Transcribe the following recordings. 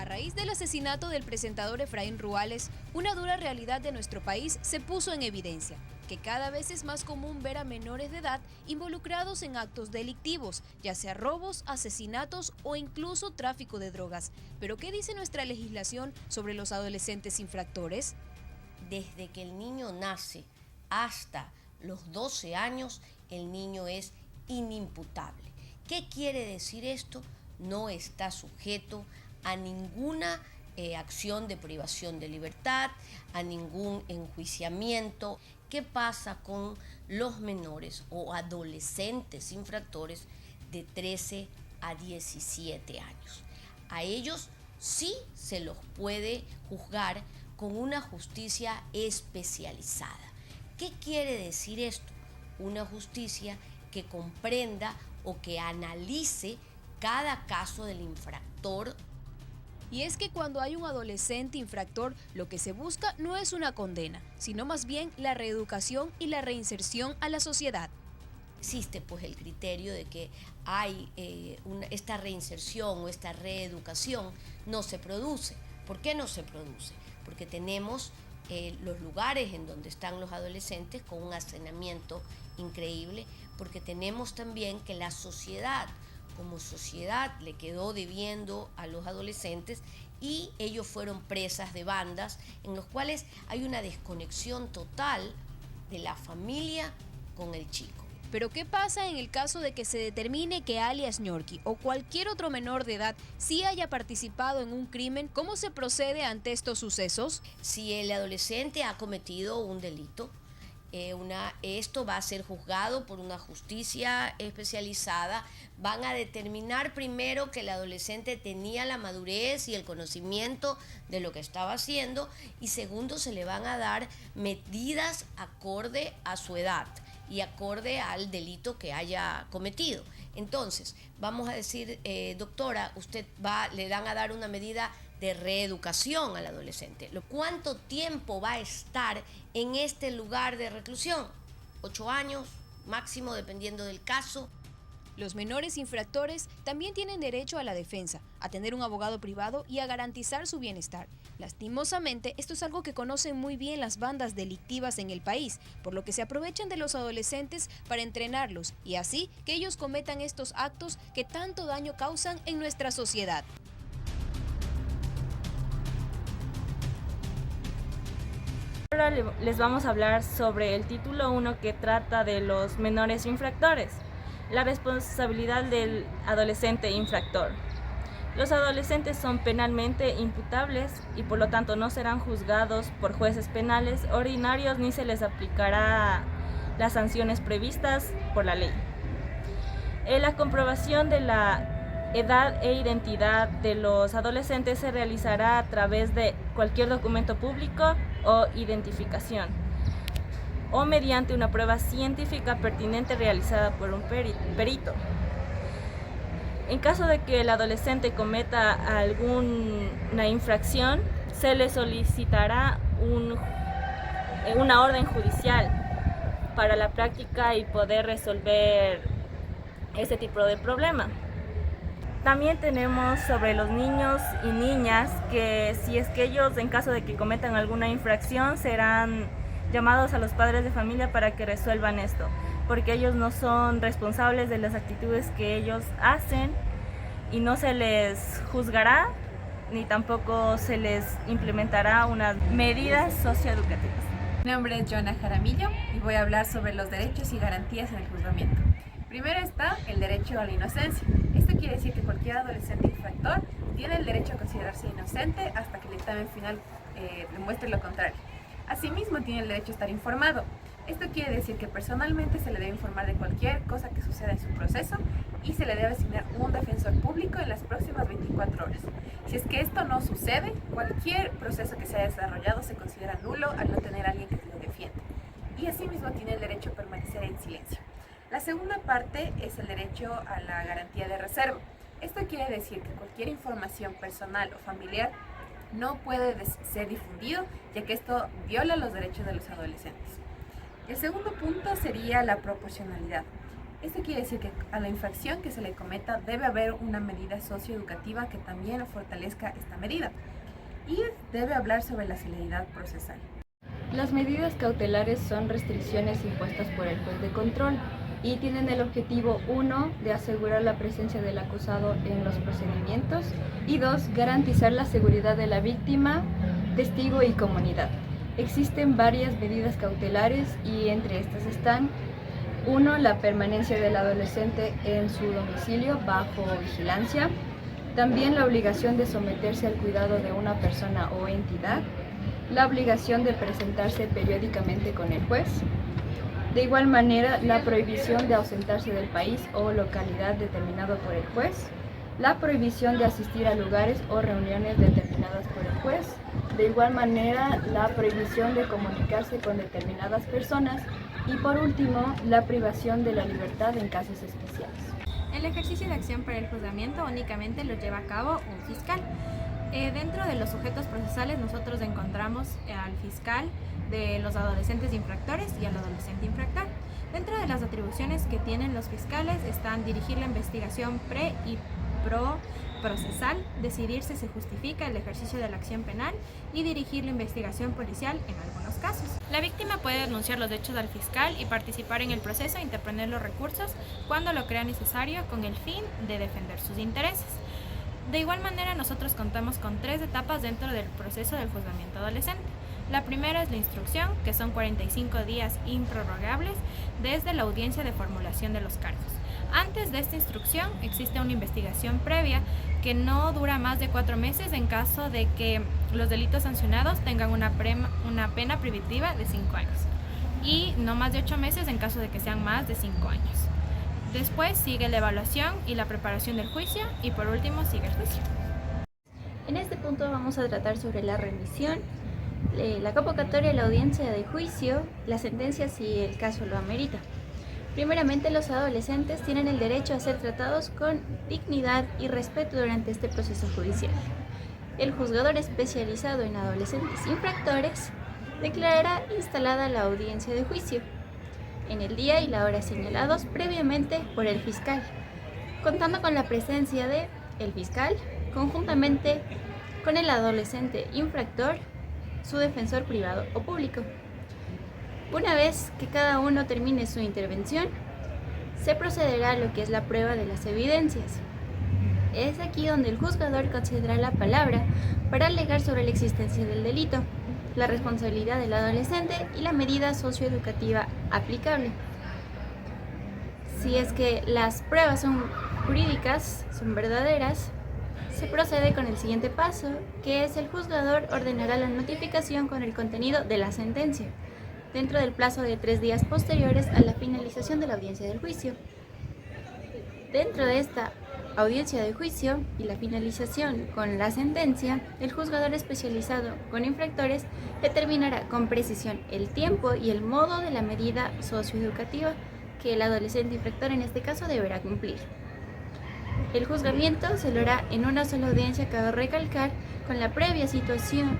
raíz del asesinato del presentador Efraín Ruales, una dura realidad de nuestro país se puso en evidencia, que cada vez es más común ver a menores de edad involucrados en actos delictivos, ya sea robos, asesinatos o incluso tráfico de drogas. ¿Pero qué dice nuestra legislación sobre los adolescentes infractores? Desde que el niño nace hasta los 12 años, el niño es inimputable. ¿Qué quiere decir esto? No está sujeto a ninguna acción de privación de libertad, a ningún enjuiciamiento. ¿Qué pasa con los menores o adolescentes infractores de 13 a 17 años? A ellos sí se los puede juzgar con una justicia especializada. ¿Qué quiere decir esto? Una justicia que comprenda o que analice cada caso del infractor. Y es que cuando hay un adolescente infractor, lo que se busca no es una condena, sino más bien la reeducación y la reinserción a la sociedad. Existe pues el criterio de que hay esta reinserción o esta reeducación no se produce. ¿Por qué no se produce? Porque tenemos los lugares en donde están los adolescentes con un hacinamiento increíble, porque tenemos también que la sociedad, como sociedad, le quedó debiendo a los adolescentes y ellos fueron presas de bandas en los cuales hay una desconexión total de la familia con el chico. Pero ¿qué pasa en el caso de que se determine que alias Ñorqui o cualquier otro menor de edad sí haya participado en un crimen? ¿Cómo se procede ante estos sucesos? Si el adolescente ha cometido un delito, esto va a ser juzgado por una justicia especializada. Van a determinar primero que el adolescente tenía la madurez y el conocimiento de lo que estaba haciendo, y segundo, se le van a dar medidas acorde a su edad y acorde al delito que haya cometido. Entonces, vamos a decir, doctora, le van a dar una medida de reeducación al adolescente. ¿Cuánto tiempo va a estar en este lugar de reclusión? 8 años máximo, dependiendo del caso. Los menores infractores también tienen derecho a la defensa, a tener un abogado privado y a garantizar su bienestar. Lastimosamente, esto es algo que conocen muy bien las bandas delictivas en el país, por lo que se aprovechan de los adolescentes para entrenarlos y así que ellos cometan estos actos que tanto daño causan en nuestra sociedad. Ahora les vamos a hablar sobre el título 1 que trata de los menores infractores. La responsabilidad del adolescente infractor. Los adolescentes son penalmente imputables y por lo tanto no serán juzgados por jueces penales ordinarios ni se les aplicará las sanciones previstas por la ley. La comprobación de la edad e identidad de los adolescentes se realizará a través de cualquier documento público o identificación, o mediante una prueba científica pertinente realizada por un perito. En caso de que el adolescente cometa alguna infracción, se le solicitará una orden judicial para la práctica y poder resolver este tipo de problema. También tenemos sobre los niños y niñas que si es que ellos, en caso de que cometan alguna infracción, serán llamados a los padres de familia para que resuelvan esto, porque ellos no son responsables de las actitudes que ellos hacen y no se les juzgará ni tampoco se les implementará unas medidas socioeducativas. Mi nombre es Joana Jaramillo y voy a hablar sobre los derechos y garantías en el juzgamiento. Primero está el derecho a la inocencia. Esto quiere decir que cualquier adolescente infractor tiene el derecho a considerarse inocente hasta que el dictamen final demuestre lo contrario. Asimismo, tiene el derecho a estar informado. Esto quiere decir que personalmente se le debe informar de cualquier cosa que suceda en su proceso y se le debe asignar un defensor público en las próximas 24 horas. Si es que esto no sucede, cualquier proceso que se haya desarrollado se considera nulo al no tener a alguien que lo defienda. Y asimismo tiene el derecho a permanecer en silencio. La segunda parte es el derecho a la garantía de reserva. Esto quiere decir que cualquier información personal o familiar no puede ser difundido, ya que esto viola los derechos de los adolescentes. El segundo punto sería la proporcionalidad. Esto quiere decir que a la infracción que se le cometa debe haber una medida socioeducativa que también fortalezca esta medida. Y debe hablar sobre la celeridad procesal. Las medidas cautelares son restricciones impuestas por el juez de control y tienen el objetivo 1 de asegurar la presencia del acusado en los procedimientos y 2 garantizar la seguridad de la víctima, testigo y comunidad. Existen varias medidas cautelares y entre estas están 1. La permanencia del adolescente en su domicilio bajo vigilancia. También la obligación de someterse al cuidado de una persona o entidad. La obligación de presentarse periódicamente con el juez. De igual manera, la prohibición de ausentarse del país o localidad determinado por el juez. La prohibición de asistir a lugares o reuniones determinadas por el juez. De igual manera, la prohibición de comunicarse con determinadas personas. Y por último, la privación de la libertad en casos especiales. El ejercicio de acción para el juzgamiento únicamente lo lleva a cabo un fiscal. Dentro de los sujetos procesales nosotros encontramos al fiscal de los adolescentes infractores y al adolescente infractor. Dentro de las atribuciones que tienen los fiscales están dirigir la investigación pre y procesal, decidir si se justifica el ejercicio de la acción penal y dirigir la investigación policial en algunos casos. La víctima puede denunciar los hechos al fiscal y participar en el proceso e interponer los recursos cuando lo crea necesario con el fin de defender sus intereses. De igual manera, nosotros contamos con 3 etapas dentro del proceso del juzgamiento adolescente. La primera es la instrucción, que son 45 días improrrogables desde la audiencia de formulación de los cargos. Antes de esta instrucción existe una investigación previa que no dura más de 4 meses en caso de que los delitos sancionados tengan una pena privativa de 5 años y no más de 8 meses en caso de que sean más de 5 años. Después sigue la evaluación y la preparación del juicio y por último sigue el juicio. En este punto vamos a tratar sobre la remisión, la convocatoria, la audiencia de juicio, la sentencia si el caso lo amerita. Primeramente, los adolescentes tienen el derecho a ser tratados con dignidad y respeto durante este proceso judicial. El juzgador especializado en adolescentes infractores declarará instalada la audiencia de juicio en el día y la hora señalados previamente por el fiscal, contando con la presencia de el fiscal, conjuntamente con el adolescente infractor, su defensor privado o público. Una vez que cada uno termine su intervención, se procederá a lo que es la prueba de las evidencias. Es aquí donde el juzgador concederá la palabra para alegar sobre la existencia del delito, la responsabilidad del adolescente y la medida socioeducativa aplicable. Si es que las pruebas son jurídicas, son verdaderas, se procede con el siguiente paso, que es el juzgador ordenará la notificación con el contenido de la sentencia, dentro del plazo de 3 días posteriores a la finalización de la audiencia del juicio. Dentro de esta audiencia de juicio y la finalización con la sentencia, el juzgador especializado con infractores determinará con precisión el tiempo y el modo de la medida socioeducativa que el adolescente infractor en este caso deberá cumplir. El juzgamiento se lo hará en una sola audiencia, cabe recalcar, con la previa citación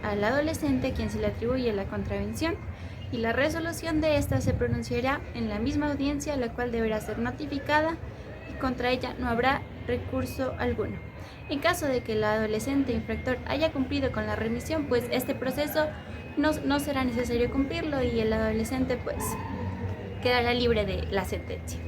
al adolescente a quien se le atribuye la contravención, y la resolución de esta se pronunciará en la misma audiencia, la cual deberá ser notificada y contra ella no habrá recurso alguno. En caso de que el adolescente infractor haya cumplido con la remisión, pues este proceso no será necesario cumplirlo y el adolescente pues quedará libre de la sentencia.